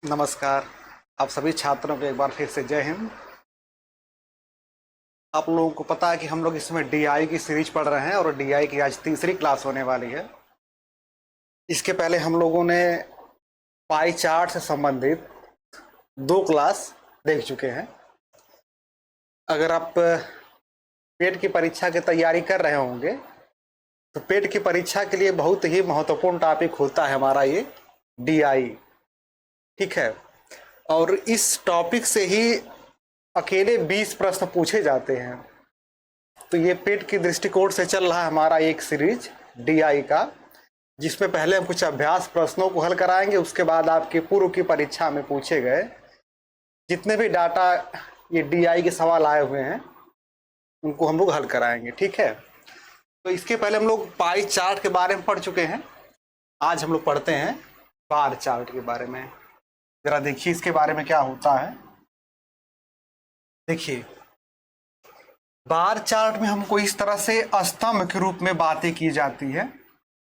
नमस्कार। आप सभी छात्रों को एक बार फिर से जय हिंद। आप लोगों को पता है कि हम लोग इसमें डीआई की सीरीज पढ़ रहे हैं और डीआई की आज तीसरी क्लास होने वाली है। इसके पहले हम लोगों ने पाई चार्ट से संबंधित 2 क्लास देख चुके हैं। अगर आप पेट की परीक्षा की तैयारी कर रहे होंगे तो पेट की परीक्षा के लिए बहुत ही महत्वपूर्ण टॉपिक होता है हमारा ये डीआई, ठीक है। और इस टॉपिक से ही अकेले 20 प्रश्न पूछे जाते हैं। तो ये पेट की दृष्टिकोण से चल रहा है हमारा एक सीरीज डीआई का, जिसमें पहले हम कुछ अभ्यास प्रश्नों को हल कराएंगे। उसके बाद आपके पूर्व की परीक्षा में पूछे गए जितने भी डाटा ये डीआई के सवाल आए हुए हैं उनको हम लोग हल कराएंगे, ठीक है। तो इसके पहले हम लोग पाई चार्ट के बारे में पढ़ चुके हैं। आज हम लोग पढ़ते हैं बार चार्ट के बारे में। जरा देखिए इसके बारे में क्या होता है। देखिए, बार चार्ट में हमको इस तरह से स्तंभ के रूप में बातें की जाती है।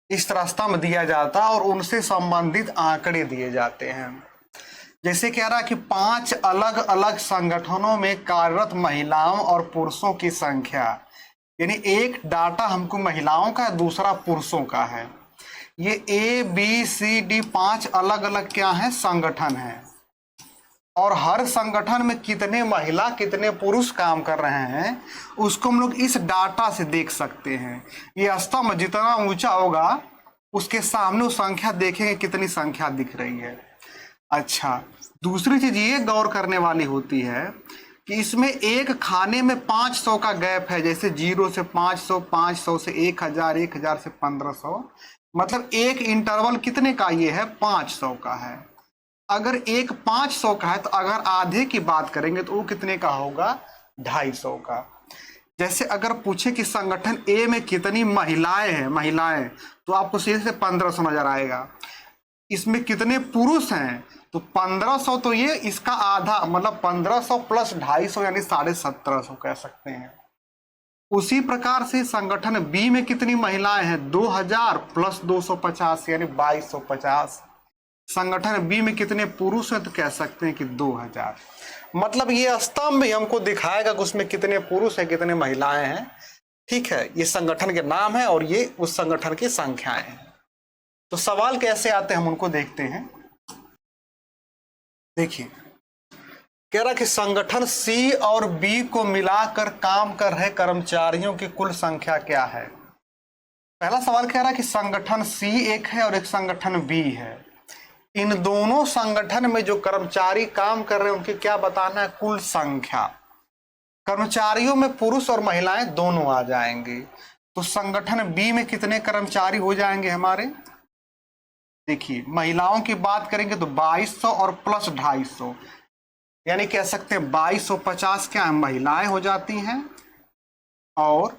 इस तरह स्तंभ दिया जाता है और उनसे संबंधित आंकड़े दिए जाते हैं। जैसे कह रहा है कि 5 अलग अलग संगठनों में कार्यरत महिलाओं और पुरुषों की संख्या, यानी एक डाटा हमको महिलाओं का, दूसरा पुरुषों का है। ये ABCD 5 अलग अलग क्या है, संगठन है। और हर संगठन में कितने महिला कितने पुरुष काम कर रहे हैं उसको हम लोग इस डाटा से देख सकते हैं। ये स्तंभ जितना ऊंचा होगा उसके सामने उस संख्या देखेंगे कितनी संख्या दिख रही है। अच्छा, दूसरी चीज ये गौर करने वाली होती है कि इसमें एक खाने में 500 का गैप है। जैसे 0 से 500, 500 से 1000, 1000 से 1500, मतलब एक इंटरवल कितने का ये है, 500 का है। अगर एक 500 का है तो अगर आधे की बात करेंगे तो वो कितने का होगा, 250 का। जैसे अगर पूछे कि संगठन ए में कितनी महिलाएं हैं, तो आपको सीधे से 1500 नजर आएगा। इसमें कितने पुरुष हैं तो 1500, तो ये इसका आधा, मतलब 1500 प्लस 250 यानी 1750 कह सकते हैं। उसी प्रकार से संगठन बी में कितनी महिलाएं हैं, 2000 प्लस 250 यानी 2250। संगठन बी में कितने पुरुष हैं तो कह सकते हैं कि 2000। मतलब ये स्तंभ हमको दिखाएगा कि उसमें कितने पुरुष हैं कितने महिलाएं हैं, ठीक है। ये संगठन के नाम है और ये उस संगठन की संख्याएं हैं। तो सवाल कैसे आते हैं हम उनको देखते हैं। देखिए, कह रहा कि संगठन सी और बी को मिलाकर काम कर रहे कर्मचारियों की कुल संख्या क्या है। पहला सवाल कह रहा कि संगठन सी एक है और एक संगठन बी है। इन दोनों संगठन में जो कर्मचारी काम कर रहे हैं उनकी क्या बताना है, कुल संख्या। कर्मचारियों में पुरुष और महिलाएं दोनों आ जाएंगे। तो संगठन बी में कितने कर्मचारी हो जाएंगे हमारे, देखिए महिलाओं की बात करेंगे तो 2200 और प्लस 250, यानी कह सकते हैं 2250 क्या महिलाएं हो जाती हैं और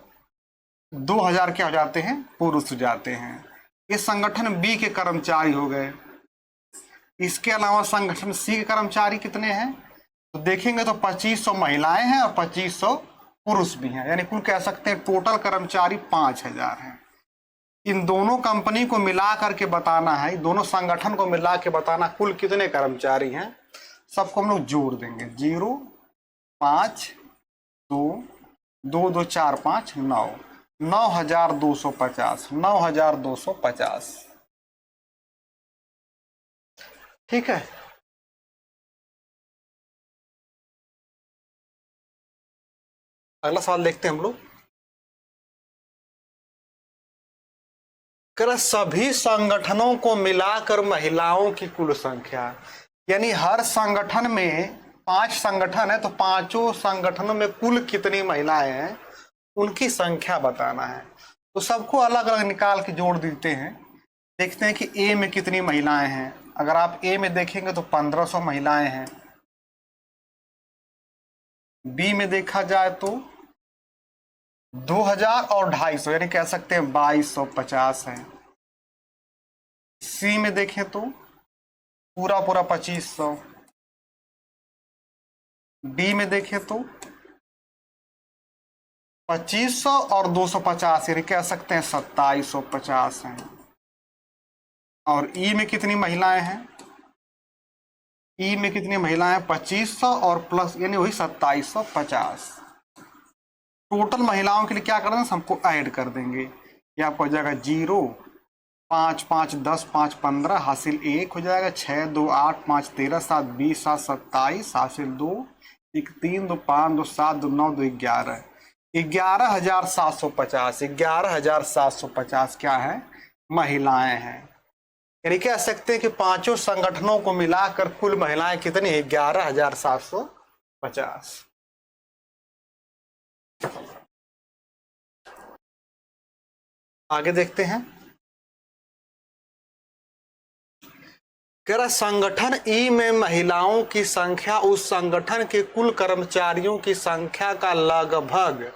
2000 क्या हो जाते हैं, पुरुष हो जाते हैं। ये संगठन बी के कर्मचारी हो गए। इसके अलावा संगठन सी के कर्मचारी कितने हैं तो देखेंगे तो 2500 महिलाएं हैं और 2500 पुरुष भी हैं, यानी कुल कह सकते हैं टोटल कर्मचारी 5000 हैं। इन दोनों कंपनी को मिला करके बताना है, दोनों संगठन को मिला के बताना कुल कितने कर्मचारी हैं। सबको हम लोग जोड़ देंगे, 0 5 2 2 2 4 5 9, 9250, 9250, ठीक है। अगला सवाल देखते हैं हम लोग। कर सभी संगठनों को मिलाकर महिलाओं की कुल संख्या, यानी हर संगठन में 5 संगठन है तो पांचों संगठनों में कुल कितनी महिलाएं हैं उनकी संख्या बताना है। तो सबको अलग अलग निकाल के जोड़ देते हैं। देखते हैं कि ए में कितनी महिलाएं हैं। अगर आप ए में देखेंगे तो 1500 महिलाएं हैं। बी में देखा जाए तो 2000 और 250 यानी कह सकते हैं 2250 है। सी में देखें तो पूरा 2500। डी में देखें तो 2500 और 250 यानी कह सकते हैं 2750 हैं। और ई में कितनी महिलाएं हैं ई में कितनी महिलाएं 2500 और प्लस यानी वही 2750। टोटल महिलाओं के लिए क्या करना है, हमको ऐड कर देंगे। ये आपको हो जाएगा 0, 5 5 10 5 15 हासिल 1 हो जाएगा, 6 2 8 5 13 7 20 7 27 हासिल 2, 1 3 2 5 2 7 2 9 2 11, 11,750। 11,750 क्या है, महिलाएं हैं। यानी कह सकते हैं कि पांचों संगठनों को मिलाकर कुल महिलाएं कितनी है, 11,750। आगे देखते हैं। कह रहा संगठन ई में महिलाओं की संख्या उस संगठन के कुल कर्मचारियों की संख्या का लगभग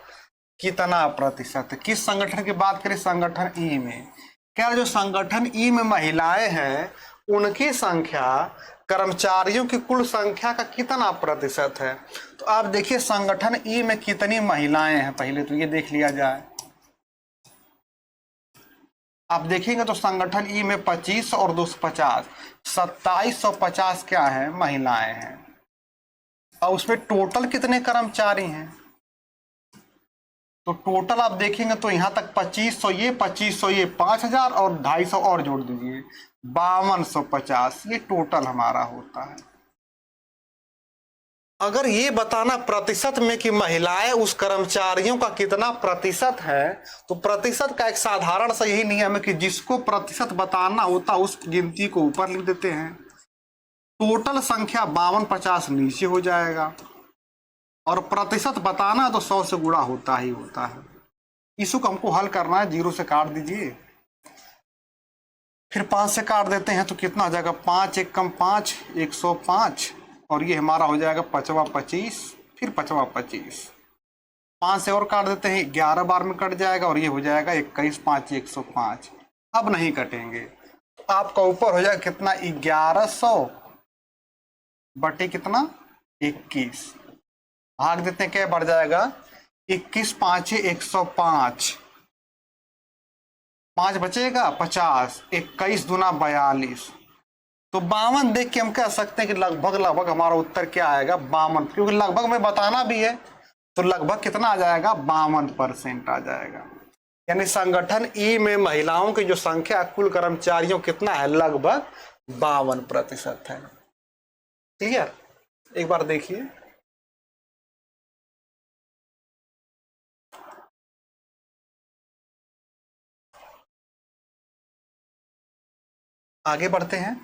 कितना प्रतिशत है। किस संगठन की बात करें, संगठन ई में। क्या जो संगठन ई में महिलाएं हैं उनकी संख्या कर्मचारियों की कुल संख्या का कितना प्रतिशत है। तो आप देखिए संगठन ई में कितनी महिलाएं हैं, पहले तो ये देख लिया जाए। आप देखेंगे तो संगठन ई में 25 और 250 2750 क्या है, महिलाएं हैं। और उसमें टोटल कितने कर्मचारी हैं, तो टोटल आप देखेंगे तो यहां तक 2500 ये 2500 ये 5000 और 250 और जोड़ दीजिए 5250, ये टोटल हमारा होता है। अगर ये बताना प्रतिशत में कि महिलाएं उस कर्मचारियों का कितना प्रतिशत है, तो प्रतिशत का एक साधारण सा यही नियम है कि जिसको प्रतिशत बताना होता है उस गिनती को ऊपर लिख देते हैं, टोटल संख्या 5250 नीचे हो जाएगा, और प्रतिशत बताना तो 100 से गुणा होता ही होता है। इसको हमको हल करना है, 0 से काट दीजिए, फिर 5 से काट देते हैं तो कितना हो जाएगा, 5 1 कम 5 105, और ये हमारा हो जाएगा 5वां 25, फिर 5वां 25। 5 से और काट देते हैं, 11 बार में कट जाएगा, और ये हो जाएगा 21 5 105। अब नहीं कटेंगे तो आपका ऊपर हो जाएगा कितना, 1100 बटे कितना 21, भाग देते हैं क्या बढ़ जाएगा, 21 5 105, 5 बचेगा 50, 21 दूना 42। तो 52 देख के हम कह सकते हैं कि लगभग हमारा उत्तर क्या आएगा, 52, क्योंकि लगभग में बताना भी है तो लगभग कितना आ जाएगा, 52% आ जाएगा। यानी संगठन ई में महिलाओं की जो संख्या कुल कर्मचारियों कितना है, लगभग 52% है। क्लियर, एक बार देखिए। आगे बढ़ते हैं।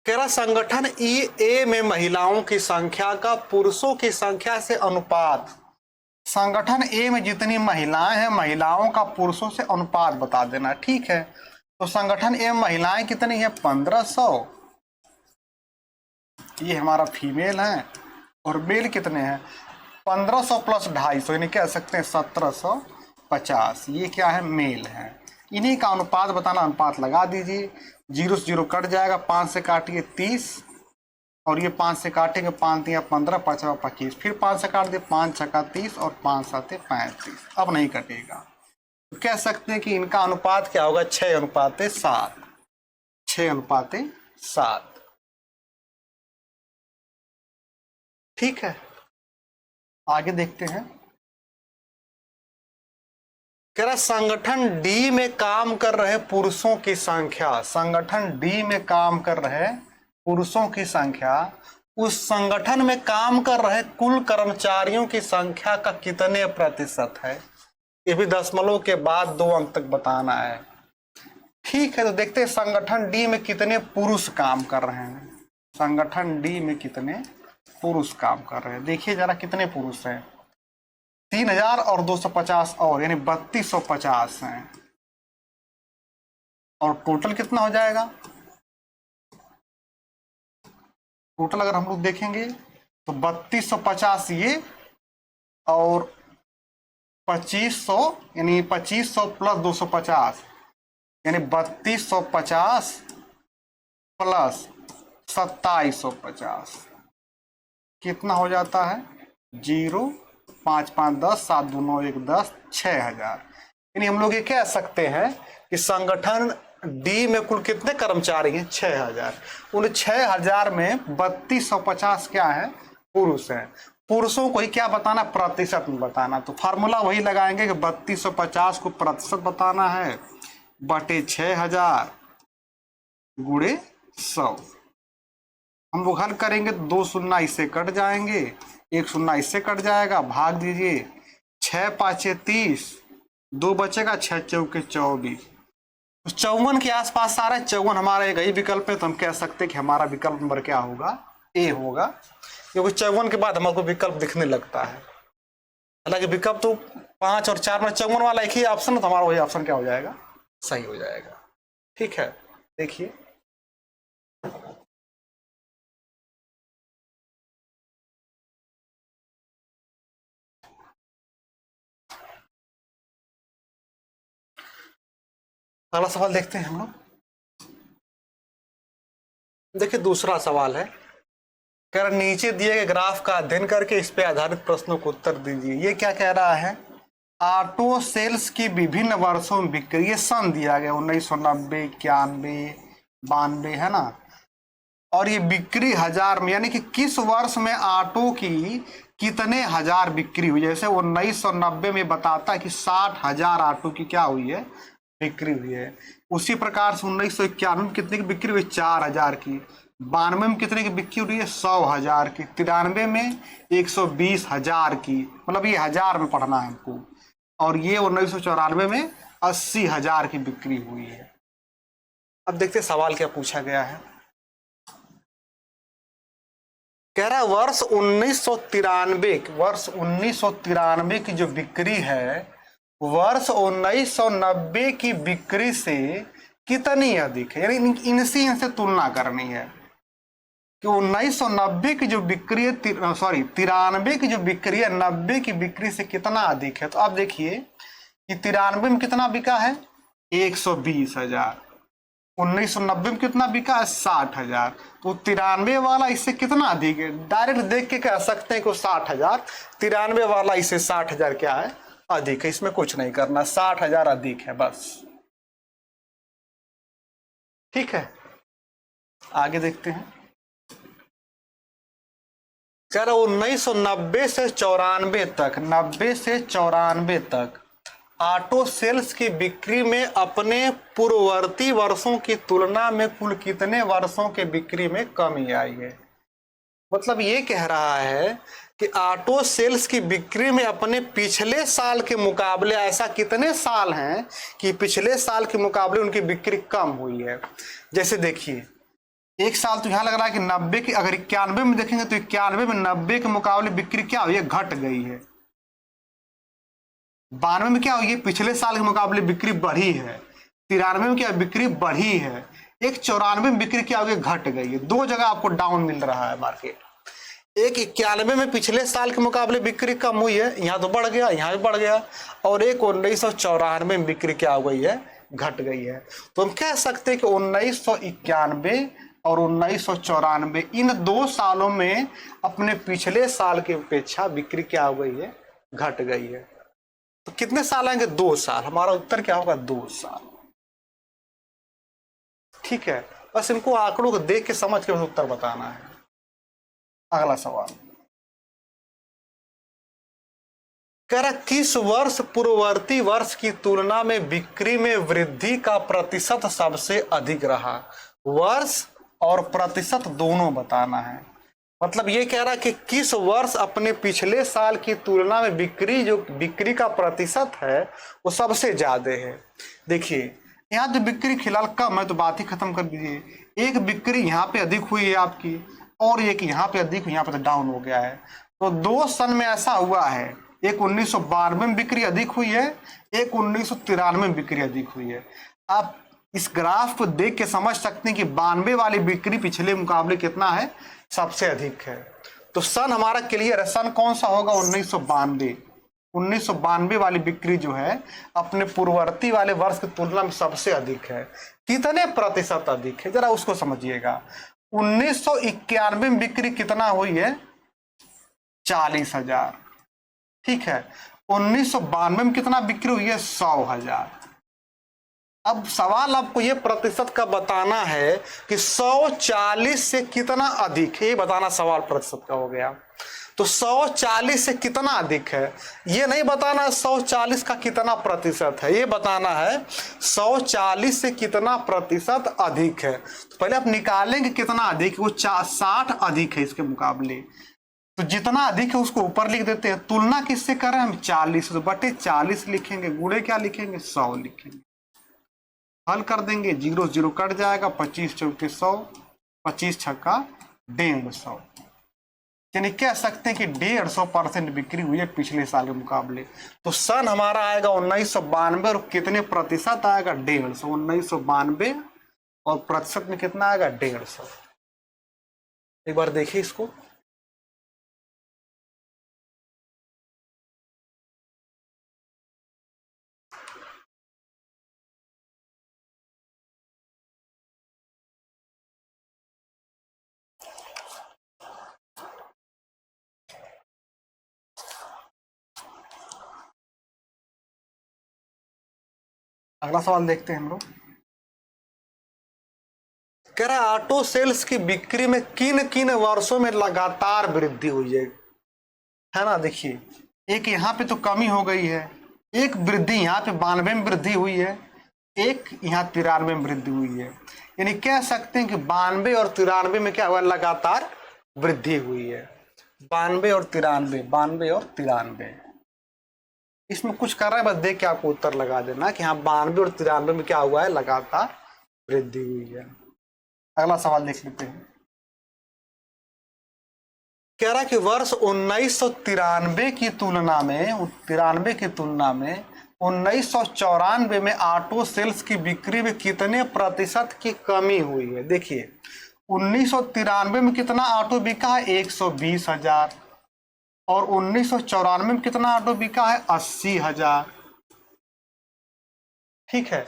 कह रहा संगठन ई ए में महिलाओं की संख्या का पुरुषों की संख्या से अनुपात। संगठन ए में जितनी महिलाएं हैं महिलाओं का पुरुषों से अनुपात बता देना। ठीक है, तो संगठन ए में महिलाएं कितनी है, 1500, ये हमारा फीमेल है, और मेल कितने हैं 1500 प्लस 250, यानी कह सकते हैं 1750, ये क्या है, मेल है। इन्हीं का अनुपात बताना, अनुपात लगा दीजिए, 0 से 0 कट जाएगा, 5 से काटिए 30, और ये 5 से काटेंगे, 5 दिया 15 5 25, फिर 5 से काट दिए, 5 छक्का 30 और 5 7 35, अब नहीं कटेगा। तो कह सकते हैं कि इनका अनुपात क्या होगा, 6:7, 6:7। ठीक है, आगे देखते हैं। कह रहा संगठन डी में काम कर रहे पुरुषों की संख्या, संगठन डी में काम कर रहे पुरुषों की संख्या उस संगठन में काम कर रहे कुल कर्मचारियों की संख्या का कितने प्रतिशत है। ये भी दशमलव के बाद 2 अंक तक बताना है। ठीक है, तो देखते हैं संगठन डी में कितने पुरुष काम कर रहे हैं। संगठन डी में कितने पुरुष काम कर रहे हैं, देखिए जरा कितने पुरुष हैं, 3250 और यानी 3250 हैं, और टोटल कितना हो जाएगा, टोटल अगर हम लोग देखेंगे तो 3250 ये और 2500 यानी 2500 प्लस 250 यानी 3250 प्लस 2750 कितना हो जाता है, 0 5 5 10 7 2 9 1 10 6000। यानी हम लोग ये कह सकते हैं कि संगठन डी में कुल कितने कर्मचारी हैं? 6000। उन 6000 में 3250 क्या है? पुरुष हैं। पुरुषों को ही क्या बताना? प्रतिशत में बताना। तो फार्मूला वही लगाएंगे कि 3250 को प्रतिशत बताना है बटे 6000 गुणे 100। हम वो हल करेंगे तो 2 शून्य इससे कट जाएंगे, 1 शून्य इससे कट जाएगा, भाग दीजिए। 6 पाँचे 30, 2 बचेगा, 6 चौके 24। 54 के आसपास आ रहा है। 54 हमारा एक ही विकल्प है, तो हम कह सकते हैं कि हमारा विकल्प नंबर क्या होगा? ए होगा, क्योंकि 54 के बाद हमको विकल्प दिखने लगता है। हालांकि विकल्प तो 5 और 4 में 54 वाला एक ही ऑप्शन है, तो हमारा वही ऑप्शन क्या हो जाएगा? सही हो जाएगा। ठीक है, देखिए अगला सवाल देखते हैं हम लोग। देखिए दूसरा सवाल है, कह रहा नीचे दिए गए ग्राफ का अध्ययन करके इस पे आधारित प्रश्नों को उत्तर दीजिए। ये क्या कह रहा है? ऑटो सेल्स की विभिन्न वर्षों में बिक्री, ये सन दिया गया 1990, 91, 92 है ना। और ये बिक्री हजार में, यानी कि किस वर्ष में ऑटो की कितने हजार बिक्री हुई। जैसे 1990 में बताता है कि 60,000 ऑटो की क्या हुई है? बिक्री हुई है। उसी प्रकार से 1991 में कितने की बिक्री हुई? 4000 की। 92 में कितने की बिक्री हुई है? 100,000 की। 93 में 120,000 की। मतलब ये हजार में पढ़ना है हमको। और ये 1994 में 80,000 की बिक्री हुई है। अब देखते सवाल क्या पूछा गया है। कह रहा वर्ष 1993 की जो बिक्री है, वर्ष 1990 की बिक्री से कितनी अधिक है। यानी इनसे तुलना करनी है कि 1990 की जो बिक्री है, 93 की जो बिक्री है 90 की बिक्री से कितना अधिक है। तो आप देखिए कि 93 में कितना बिका है? 120,000। 1990 में कितना बिका है? 60,000। तो 93 वाला इससे कितना अधिक है? डायरेक्ट देख के कह सकते हैं कि 60,000। 93 वाला इससे 60,000 क्या है? अधिक है। इसमें कुछ नहीं करना, 60,000 अधिक है बस। ठीक है, आगे देखते हैं। कह रहा 1990 से 94 तक, 90 से 94 तक ऑटो सेल्स की बिक्री में अपने पूर्ववर्ती वर्षों की तुलना में कुल कितने वर्षों के बिक्री में कमी आई है। मतलब ये कह रहा है कि ऑटो सेल्स की बिक्री में अपने पिछले साल के मुकाबले ऐसा कितने साल हैं कि पिछले साल के मुकाबले उनकी बिक्री कम हुई है। जैसे देखिए एक साल तो यहां लग रहा है कि 90 की, अगर 91 में देखेंगे तो 91 में 90 के मुकाबले बिक्री क्या हुई है? घट गई है। 92 में क्या हुई है? पिछले साल के मुकाबले बिक्री बढ़ी है। 93 में क्या बिक्री बढ़ी है। एक 94 में बिक्री क्या हुई? घट गई है। दो जगह आपको डाउन मिल रहा है मार्केट। एक 91 में पिछले साल के मुकाबले बिक्री कम हुई है, यहाँ तो बढ़ गया, यहाँ भी बढ़ गया। और एक 1994 में बिक्री क्या हो गई है? घट गई है। तो हम कह सकते हैं कि 1991 और 1994 इन 2 सालों में अपने पिछले साल की अपेक्षा बिक्री क्या हो गई है? घट गई है। तो कितने साल आएंगे? 2 साल। हमारा उत्तर क्या होगा? 2 साल। ठीक है, बस इनको आंकड़ों को देख के समझ के उत्तर बताना है। अगला सवाल कह रहा किस वर्ष पूर्ववर्ती वर्ष की तुलना में बिक्री में वृद्धि का प्रतिशत सबसे अधिक रहा। वर्ष और प्रतिशत दोनों बताना है। मतलब ये कह रहा है कि किस वर्ष अपने पिछले साल की तुलना में बिक्री का प्रतिशत है वो सबसे ज्यादा है। देखिए यहाँ जो बिक्री फिलहाल कम है तो बात ही खत्म कर दीजिए। एक बिक्री यहाँ पे अधिक हुई है आपकी, और एक यहाँ पे अधिक, यहाँ पे तो डाउन हो गया है। तो 2 सन में ऐसा हुआ है, एक 1992 में बिक्री अधिक हुई है, एक 1993 में बिक्री अधिक हुई है। आप इस ग्राफ को देख के समझ सकते हैं कि 92 वाली बिक्री पिछले मुकाबले कितना है? सबसे अधिक है। तो सन हमारा क्लियर है। सन कौन सा होगा? 1992। 1992 वाली बिक्री जो है अपने पूर्ववर्ती वाले वर्ष की तुलना में सबसे अधिक है। कितने प्रतिशत अधिक है जरा उसको समझिएगा। 1991 में बिक्री कितना हुई है? 40,000। ठीक है, 1992 में कितना बिक्री हुई है? 100,000। अब सवाल आपको ये प्रतिशत का बताना है कि 140 से कितना अधिक है, ये बताना सवाल प्रतिशत का हो गया। तो 140 से कितना अधिक है, ये नहीं बताना 140 का कितना प्रतिशत है, ये बताना है 140 से कितना प्रतिशत अधिक है। तो पहले आप निकालेंगे कितना अधिक, वो 60 अधिक है इसके मुकाबले। तो जितना अधिक है उसको ऊपर लिख देते हैं। तुलना किससे कर रहे हैं हम, 40, तो बटे 40 लिखेंगे, गुणे क्या लिखेंगे, 100 लिखेंगे। हल कर देंगे, 0 0 कट जाएगा, 25 चौके 100, 25 छक्का 150। यानी कह सकते हैं कि 150% बिक्री हुई है पिछले साल के मुकाबले। तो सन हमारा आएगा 1992 और कितने प्रतिशत आएगा, 150। 1992 और प्रतिशत में कितना आएगा, 150। एक बार देखिए इसको। अगला सवाल देखते हैं हम लोग। कह रहा है ऑटो सेल्स की बिक्री में किन किन वर्षों में लगातार वृद्धि हुई है ना। देखिए, एक यहाँ पे तो कमी हो गई है, एक वृद्धि यहाँ पे 92 में वृद्धि हुई है, एक यहाँ 93 में वृद्धि हुई है। यानी कह सकते हैं कि 92 और 93 में क्या हुआ, लगातार वृद्धि हुई है। 92 और 93, 92 और 93, इसमें कुछ कर रहा है, बस देख के आपको उत्तर लगा देना कि हाँ 92 और 93 में क्या हुआ है, लगातार वृद्धि हुई है। अगला सवाल देख लेते हैं। कह रहा है कि वर्ष 1993 की तुलना में 1994 में ऑटो सेल्स की बिक्री में कितने प्रतिशत की कमी हुई है। देखिए 1993 में कितना ऑटो बिका है, 120,000, और 1994 में कितना ऑटो बिका है, 80,000। ठीक है,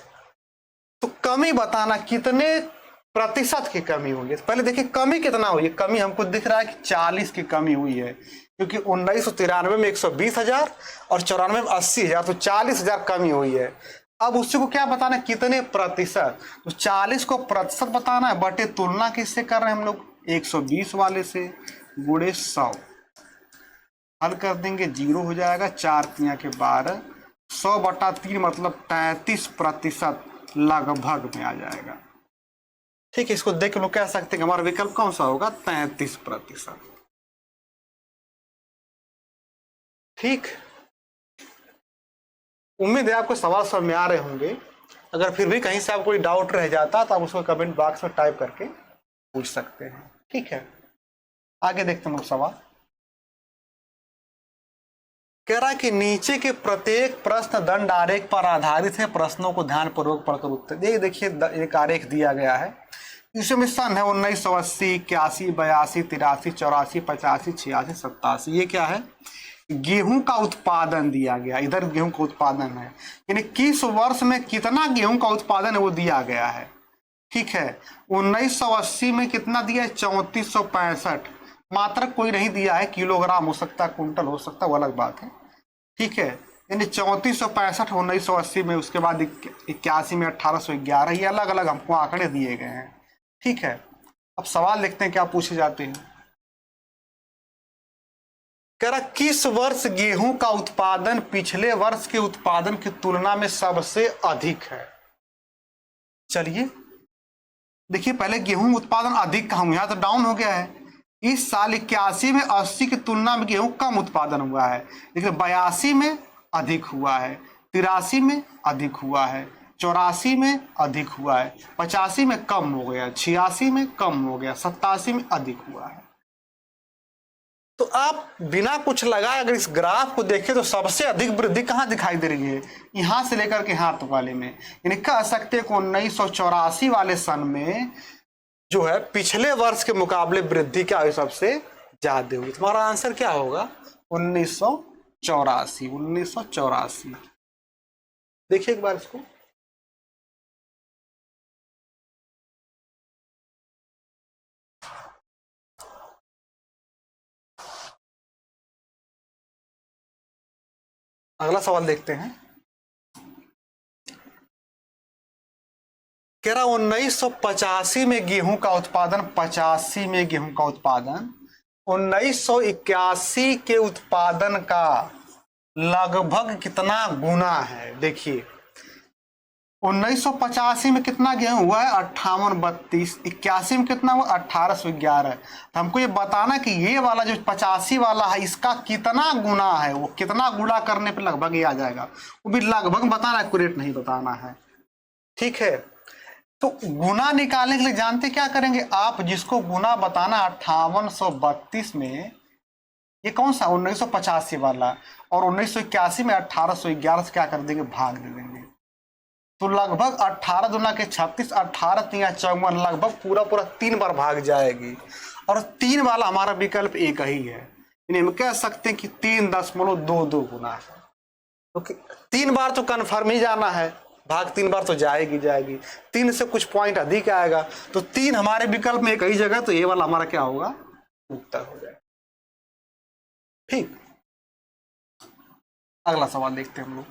तो कमी बताना कितने प्रतिशत की कमी हुई है। पहले देखिए कमी कितना हुई है, कमी हमको दिख रहा है कि 40 की कमी हुई है, क्योंकि 1993 में 120,000 और 94 में 80,000, तो 40,000 कमी हुई है। अब उसी को क्या बताना है, कितने प्रतिशत, तो 40 को प्रतिशत बताना है, बटे तुलना किससे कर रहे हैं हम लोग, 120 वाले से, गुणे 100। हल कर देंगे, 0 हो जाएगा, 4 तिया के 12, 100/3 मतलब 33% लगभग में आ जाएगा। ठीक है, इसको देख लोग कह सकते हैं कि हमारा विकल्प कौन सा होगा, 33%। ठीक, उम्मीद है आपको सवाल समझ में आ रहे होंगे। अगर फिर भी कहीं से आपको कोई डाउट रह जाता तो आप उसको कमेंट बॉक्स में टाइप करके पूछ सकते हैं। ठीक है, आगे देखते हैं लोग सवाल। कह रहा है कि नीचे के प्रत्येक प्रश्न दंड आरेख पर आधारित है, प्रश्नों को ध्यानपूर्वक पढ़कर उत्तर देखिए एक आरेख दिया गया है, इसमें सन है 1980, 81, 82, 83, 84, 85, 86, 87। ये क्या है, गेहूं का उत्पादन दिया गया, इधर गेहूं का उत्पादन है, यानी किस वर्ष में कितना गेहूं का उत्पादन है वो दिया गया है। ठीक है, 1980 में कितना दिया है, 3465। मात्रक कोई नहीं दिया है, किलोग्राम हो सकता है, कुंटल हो सकता है, वो अलग बात है। ठीक है, यानी 3465 1980 में, उसके बाद 81 में 1811, ये अलग अलग हमको आंकड़े दिए गए हैं। ठीक है, अब सवाल देखते हैं क्या पूछे जाते हैं। कह रहा किस वर्ष गेहूं का उत्पादन पिछले वर्ष के उत्पादन की तुलना में सबसे अधिक है। चलिए देखिए, पहले गेहूं उत्पादन अधिक कहा, यहां तो डाउन हो गया है। इस साल 81 में 80 की तुलना में गेहूं कम उत्पादन हुआ है, लेकिन 82 में अधिक हुआ है, 83 में अधिक हुआ है, 84 में अधिक हुआ है, 85 में कम हो गया, 86 में कम हो गया, 87 में अधिक हुआ है। तो आप बिना कुछ लगाए अगर इस ग्राफ को देखें तो सबसे अधिक वृद्धि कहां दिखाई दे रही है, यहां से लेकर के हाथ वाले में। यानी कह सकते हैं कि 1984 वाले सन में जो है पिछले वर्ष के मुकाबले वृद्धि क्या हुई, सबसे ज्यादा हुई। तुम्हारा आंसर क्या होगा, 1984। 1984 देखिए एक बार इसको। अगला सवाल देखते हैं। कह रहा 1985 में गेहूं का उत्पादन, 85 में गेहूं का उत्पादन 1981 के उत्पादन का लगभग कितना गुना है। देखिए 1985 में कितना गेहूं हुआ है, 5832। 81 में कितना हुआ, 1811। तो हमको ये बताना कि ये वाला जो 85 वाला है इसका कितना गुना है, वो कितना गुणा करने पे लगभग ये आ जाएगा। वो भी लगभग बताना, एक्यूरेट नहीं बताना है, ठीक है। तो गुना निकालने के लिए जानते क्या करेंगे आप, जिसको गुना बताना 5832 में, ये कौन सा 1985 वाला, और 1981 में 1811 से क्या कर देंगे, भाग दे देंगे। तो लगभग 18 दूना के 36, 18 तिया 54, लगभग पूरा पूरा 3 बार भाग जाएगी। और 3 वाला हमारा विकल्प एक ही है, यानी हम कह सकते हैं कि 3.22 गुना है। तो 3 बार तो कन्फर्म ही जाना है, भाग 3 बार तो जाएगी जाएगी, 3 से कुछ पॉइंट अधिक आएगा। तो 3 हमारे विकल्प में एक ही जगह, तो ये वाला हमारा क्या होगा, उत्तर हो जाएगा। ठीक, अगला सवाल देखते हैं हम लोग।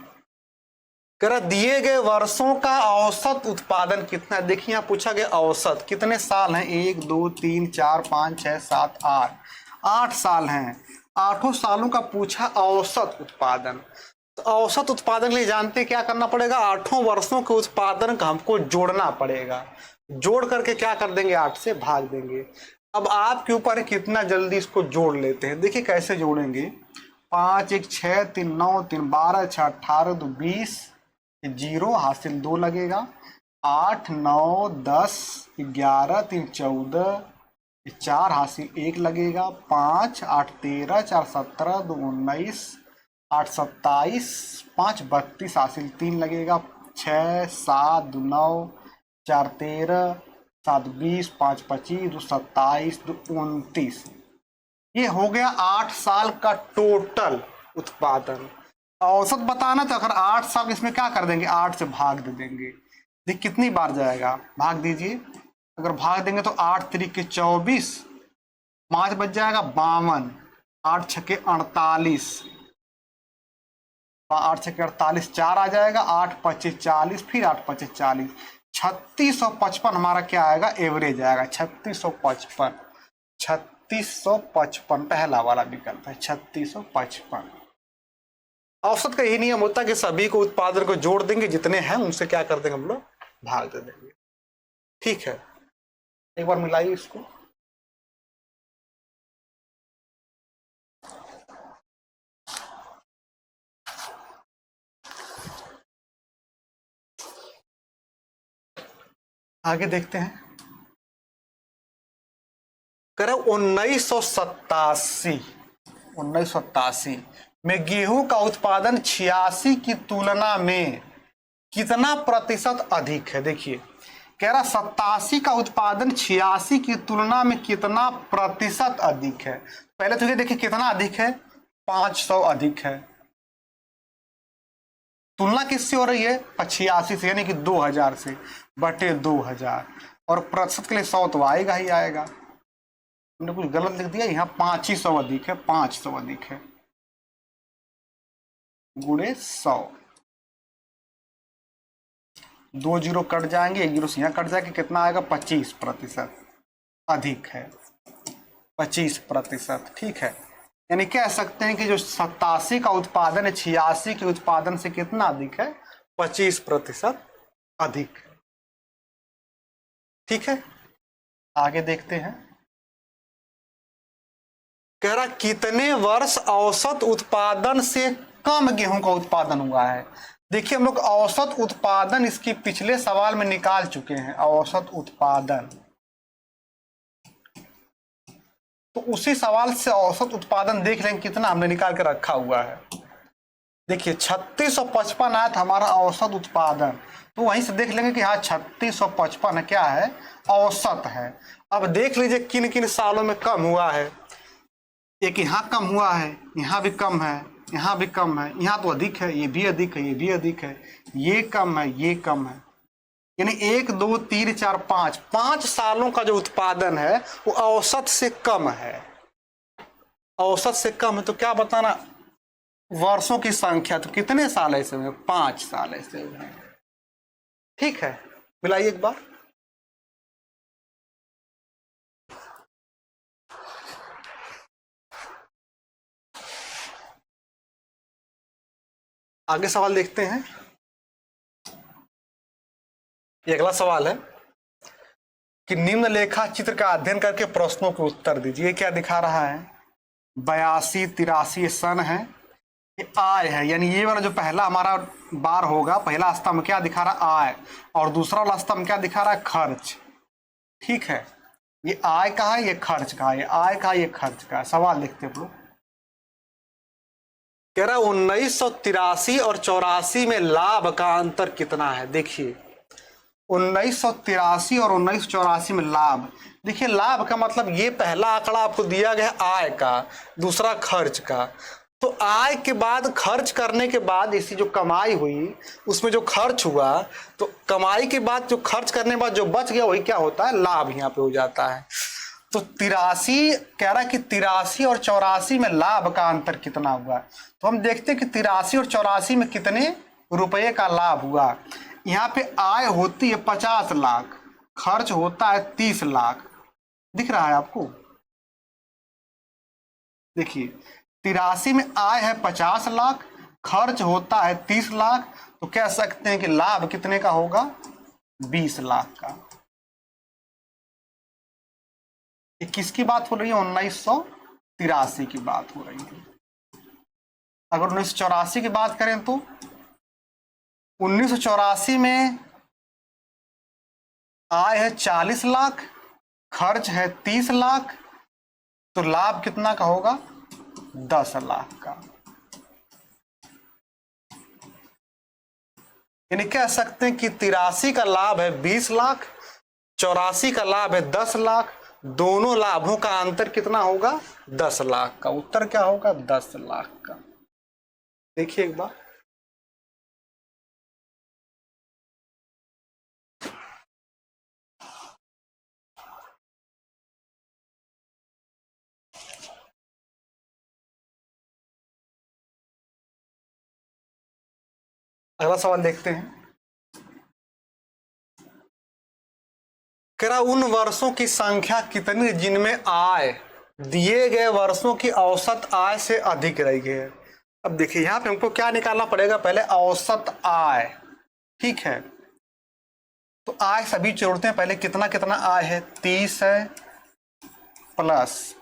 कह दिए गए वर्षों का औसत उत्पादन कितना है। देखिए यहाँ पूछा गया औसत, कितने साल हैं, 1 2 3 4 5 6 7 8, 8 साल हैं। 8 सालों का पूछा औसत उत्पादन। तो औसत उत्पादन के लिए जानते क्या करना पड़ेगा, 8 वर्षों के उत्पादन का हमको जोड़ना पड़ेगा। जोड़ करके क्या कर देंगे, 8 से भाग देंगे। अब आपके ऊपर है कितना जल्दी इसको जोड़ लेते हैं। देखिए कैसे जोड़ेंगे, 5 1 6 3 9 3 12 6 18 2 20, 0 हासिल 2 लगेगा, 8 9 10 11 3 14, 4 हासिल 1 लगेगा, 5 8 13 4 17 2 19, 8 27, 5 32 हासिल 3 लगेगा, 6 7 2 9 4 13 7 20, 5 25 2 27 2 29। ये हो गया 8 साल का टोटल उत्पादन। औसत बताना तो अगर 8 साल इसमें क्या कर देंगे, 8 से भाग दे देंगे। देखिए कितनी बार जाएगा, भाग दीजिए। अगर भाग देंगे तो 8 3 24, 5 बच जाएगा 52, 8 6 48, 8 6 48, 4 आ जाएगा, 8 5 40, फिर 8 5 40, 3655 हमारा क्या आएगा, एवरेज आएगा 3655। 3655 पहला वाला विकल्प है, 3655। औसत का यही नियम होता है कि सभी को उत्पादन को जोड़ देंगे, जितने हैं उनसे क्या कर देंगे हम लोग, भाग दे देंगे। ठीक है, एक बार मिलाइए इसको। आगे देखते हैं। करें 1987 में गेहूं का उत्पादन 86 की तुलना में कितना प्रतिशत अधिक है। देखिए कह रहा 87 का उत्पादन 86 की तुलना में कितना प्रतिशत अधिक है। पहले तो ये देखिए कितना अधिक है, 500 अधिक है। तुलना किससे हो रही है, 86 से, यानी कि 2000 से बटे 2000, और प्रतिशत के लिए 100 तो आएगा ही आएगा। हमने कुछ गलत लिख दिया, यहाँ 500 अधिक है, 500 अधिक है, गुणे 100। 2 जीरो कट जाएंगे, 1 जीरो से यहाँ कट जाएगा, कितना आएगा, 25% अधिक है, 25%। ठीक है, यानी कह सकते हैं कि जो 87 का उत्पादन है 86 के उत्पादन से कितना अधिक है, 25% अधिक। ठीक है, आगे देखते हैं। कह रहा कितने वर्ष औसत उत्पादन से कम गेहूं का उत्पादन हुआ है। देखिए हम लोग औसत उत्पादन इसकी पिछले सवाल में निकाल चुके हैं, औसत उत्पादन। तो उसी सवाल से औसत उत्पादन देख लेंगे कितना हमने निकाल के रखा हुआ है। देखिए 3655 आया था हमारा औसत उत्पादन, तो वहीं से देख लेंगे कि हाँ 3655 क्या है, औसत है। अब देख लीजिए किन किन सालों में कम हुआ है। एक यहाँ कम हुआ है, यहाँ भी कम है, यहाँ भी कम है, यहाँ तो अधिक है, ये भी अधिक है, ये भी अधिक है, ये कम है, ये कम है। यानी 1 2 3 4 5, 5 सालों का जो उत्पादन है वो औसत से कम है। औसत से कम है तो क्या बताना, वर्षों की संख्या, तो कितने साल ऐसे हुए, 5 साल ऐसे हुए। ठीक है, मिलाइए एक बार। आगे सवाल देखते हैं। ये अगला सवाल है कि निम्नलेखा चित्र का अध्ययन करके प्रश्नों के उत्तर दीजिए। क्या दिखा रहा है? 82, 83 सन है, ये आय है, यानी ये वाला जो पहला हमारा बार होगा, पहला स्तंभ क्या दिखा रहा है? आय। और दूसरा वाला स्तंभ क्या दिखा रहा है? खर्च। ठीक है, ये आय का है, ये खर्च का है, ये आय का, ये खर्च का है। सवाल देखते हैं। कह रहा 1983 और 84 में लाभ का अंतर कितना है? देखिए 1983 और 1984 में लाभ। देखिए लाभ का मतलब ये पहला आंकड़ा आपको दिया गया आय का, दूसरा खर्च का। तो आय के बाद खर्च करने के बाद इसी जो कमाई हुई उसमें जो खर्च हुआ, तो कमाई के बाद जो खर्च करने के बाद जो बच गया वही क्या होता है? लाभ यहाँ पे हो जाता है। तो 83 कह रहा है कि 83 और 84 में लाभ का अंतर कितना हुआ। तो हम देखते हैं कि 83 और 84 में कितने रुपए का लाभ हुआ। यहाँ पे आय होती है 50 लाख, खर्च होता है 30 लाख। दिख रहा है आपको? देखिए 83 में आय है 50 लाख, खर्च होता है 30 लाख, तो कह सकते हैं कि लाभ कितने का होगा? 20 लाख का। ये किसकी बात हो रही है? 1983 की बात हो रही है। अगर 1984 की बात करें तो 1984 में आय है 40 लाख, खर्च है 30 लाख, तो लाभ कितना का होगा? 10 लाख का। यानी कह सकते हैं कि 83 का लाभ है 20 लाख, 84 का लाभ है 10 लाख। दोनों लाभों का अंतर कितना होगा? 10 लाख का। उत्तर क्या होगा? 10 लाख का। देखिए एक बार। अगला सवाल देखते हैं। कह रहा उन वर्षों की संख्या कितनी जिनमें आय दिए गए वर्षों की औसत आय से अधिक रही है। अब देखिए यहां पे हमको क्या निकालना पड़ेगा? पहले औसत आय। ठीक है, तो आय सभी जोड़ते हैं। पहले कितना कितना आय है? 30 है, प्लस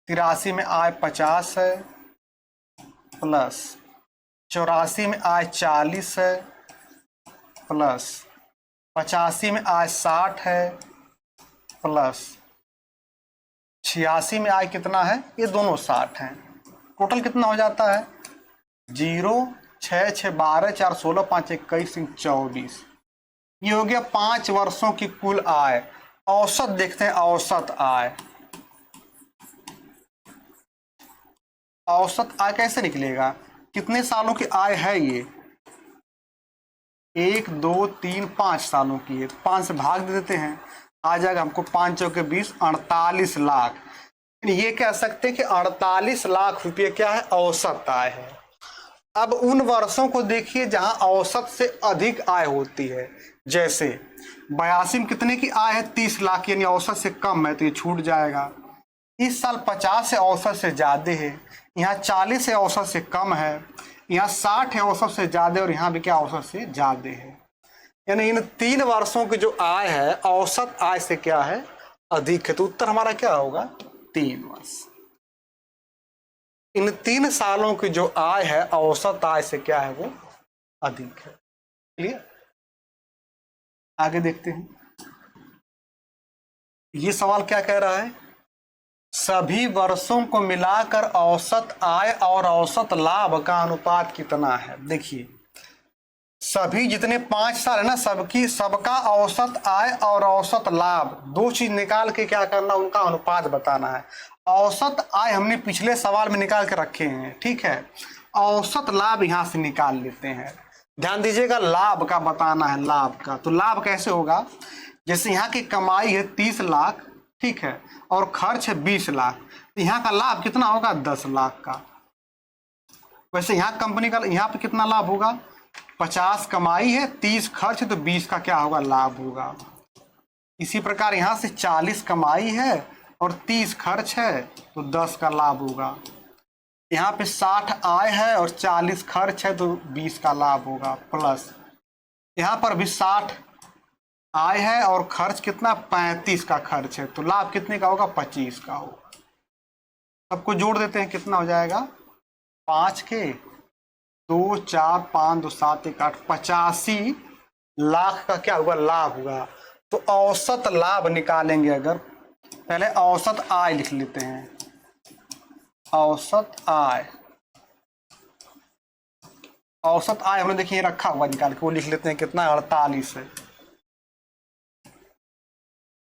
83 में आय 50 है, प्लस 84 में आय 40 है, प्लस 85 में आय 60 है, प्लस 86 में आय कितना है? ये दोनों 60 हैं। टोटल कितना हो जाता है? 0, 6, 6, 12, 4, 16, 5, 21, 24। ये हो गया 5 वर्षों की कुल आय। औसत देखते हैं, औसत आय। औसत आय कैसे निकलेगा? कितने सालों की आय है ये? 1, 2, 3, 5 सालों की है। 5 से भाग दे देते हैं, आ जाएगा हमको 5 चौके 20, 48 लाख। ये कह सकते हैं कि 48 लाख रुपये क्या है? औसत आय है। अब उन वर्षों को देखिए जहां औसत से अधिक आय होती है। जैसे 82 में कितने की आय है? 30 लाख, यानी औसत से कम है, तो ये छूट जाएगा। इस साल 50 से औसत से ज्यादा है, यहाँ 40 से औसत से कम है, यहाँ 60 है औसत से ज्यादा, और यहाँ भी क्या औसत से ज्यादा है। यानी इन 3 वर्षों की जो आय है औसत आय से क्या है? अधिक है। तो उत्तर हमारा क्या होगा? 3 वर्ष। इन 3 सालों की जो आय है औसत आय से क्या है? वो अधिक है। क्लियर? आगे देखते हैं। ये सवाल क्या कह रहा है? सभी वर्षों को मिलाकर औसत आय और औसत लाभ का अनुपात कितना है? देखिए सभी जितने 5 साल है ना, सबका औसत आय और औसत लाभ, 2 चीज निकाल के क्या करना? उनका अनुपात बताना है। औसत आय हमने पिछले सवाल में निकाल के रखे हैं, ठीक है। औसत लाभ यहां से निकाल लेते हैं। ध्यान दीजिएगा, लाभ का बताना है, लाभ का। तो लाभ कैसे होगा? जैसे यहाँ की कमाई है 30 लाख, ठीक है, और खर्च है 20 लाख, तो यहाँ का लाभ कितना होगा? 10 लाख का। वैसे यहाँ कंपनी का यहाँ पे कितना लाभ होगा? 50 कमाई है, 30 खर्च, तो 20 का क्या होगा, लाभ होगा। इसी प्रकार यहाँ से 40 कमाई है और 30 खर्च है, तो 10 का लाभ होगा। यहाँ पे 60 आय है और 40 खर्च है, तो 20 का लाभ होगा। प्लस यहाँ पर भी 60 आय है और खर्च कितना, 35 का खर्च है, तो लाभ कितने का होगा, 25 का होगा। सबको जोड़ देते हैं, कितना हो जाएगा, 5 के 2 4 5 2 7 1 8, 85 लाख का क्या होगा, लाभ होगा। तो औसत लाभ निकालेंगे अगर, पहले औसत आय लिख लेते हैं। औसत आय, औसत आय हमने देखिए रखा हुआ निकाल के, वो लिख लेते हैं, कितना, 48 है।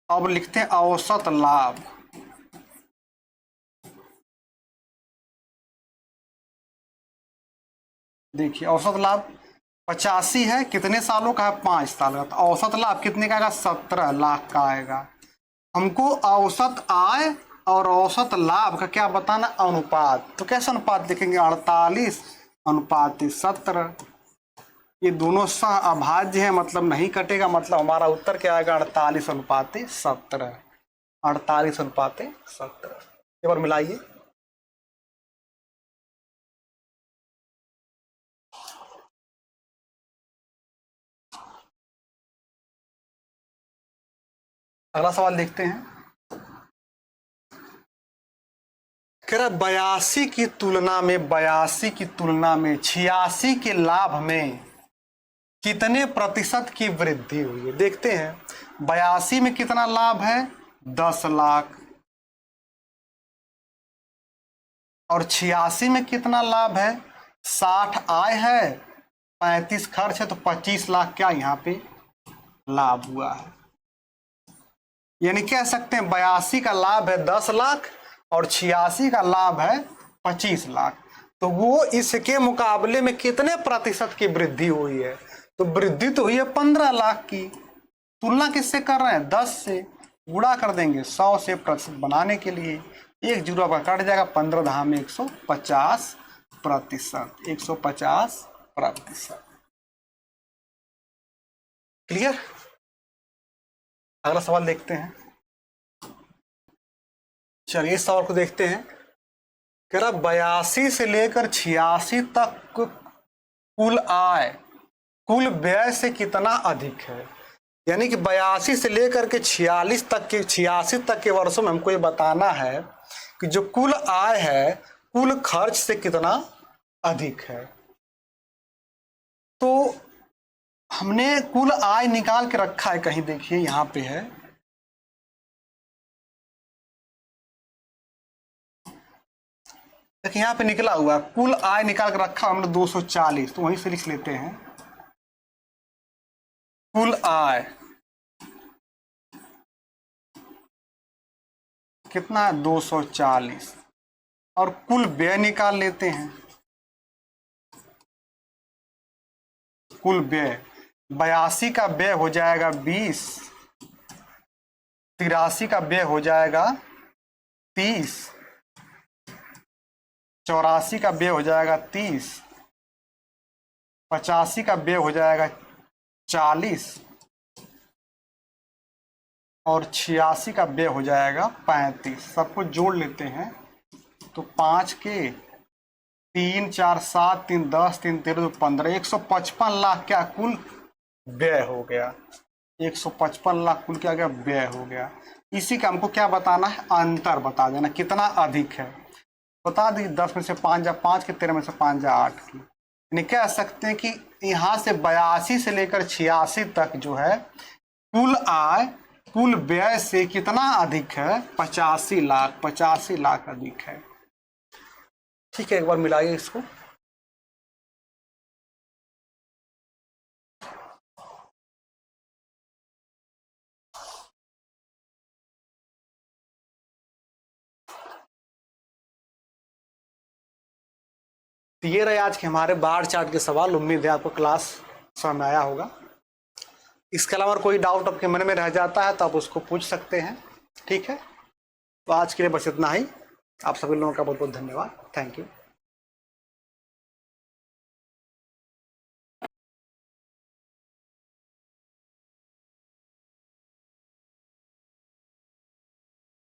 अब लिखते हैं औसत लाभ। देखिए औसत लाभ 85 है, कितने सालों का है, 5 साल का। तो औसत लाभ कितने का आएगा, 17 लाख का आएगा। हमको औसत आय और औसत लाभ का क्या बताना, अनुपात। तो कैसे अनुपात देखेंगे, 48 अनुपात 17। ये दोनों सह अभाज्य है, मतलब नहीं कटेगा, मतलब हमारा उत्तर क्या आएगा, 48 अनुपात 17। 48 अनुपात 17। एक बार मिलाइए। अगला सवाल देखते हैं। कह रहा 82 की तुलना में 86 के लाभ में कितने प्रतिशत की वृद्धि हुई है। देखते हैं 82 में कितना लाभ है, 10 लाख, और 86 में कितना लाभ है, 60 आय है, 35 खर्च है, तो 25 लाख क्या यहाँ पे लाभ हुआ है। यानी कह सकते हैं 82 का लाभ है 10 लाख और 86 का लाभ है 25 लाख। तो वो इसके मुकाबले में कितने प्रतिशत की वृद्धि हुई है, तो वृद्धि तो हुई है 15 लाख की। तुलना किससे कर रहे हैं, 10 से। गुणा कर देंगे 100 से प्रतिशत बनाने के लिए, 1 जीरो का कट जाएगा, 15 धाम 150 प्रतिशत, 150 प्रतिशत। क्लियर। अगला सवाल देखते हैं। चलिए इस सवाल को देखते हैं। कह रहा 82 से लेकर 86 तक कुल आय कुल व्यय से कितना अधिक है। यानी कि 82 से लेकर के 86 तक के वर्षों में हमको ये बताना है कि जो कुल आय है कुल खर्च से कितना अधिक है। तो हमने कुल आय निकाल के रखा है कहीं, देखिए यहां पे है, देखिए यहां पे निकला हुआ कुल आय निकाल के रखा हमने 240, तो वहीं से लिख लेते हैं कुल आय कितना है 240, और कुल व्यय निकाल लेते हैं। कुल व्यय 82 का व्यय हो जाएगा 20, 83 का व्यय हो जाएगा 30, 84 का व्यय हो जाएगा 30, 85 का व्यय हो जाएगा 40 और 86 का व्यय हो जाएगा 35। सबको जोड़ लेते हैं तो 5 के 3 4 7 3 10 3 13 15, 155 लाख क्या कुल व्यय हो गया। 155 लाख कुल क्या गया, व्यय हो गया। इसी का हमको क्या बताना है, अंतर बता देना कितना अधिक है। बता दी 10 में से 5 जा 5 के, 13 में से 5 जा 8 की। यानी कह सकते हैं कि यहाँ से 82 से लेकर 86 तक जो है कुल आय कुल व्यय से कितना अधिक है, 85 लाख, 85 लाख अधिक है। ठीक है, एक बार मिलाइए इसको। तो ये रहे आज के हमारे बार चार्ट के सवाल। उम्मीद है आपको क्लास समझ में आया होगा। इसके अलावा कोई डाउट आपके मन में रह जाता है तो आप उसको पूछ सकते हैं। ठीक है, तो आज के लिए बस इतना ही। आप सभी लोगों का बहुत बहुत धन्यवाद। Thank you.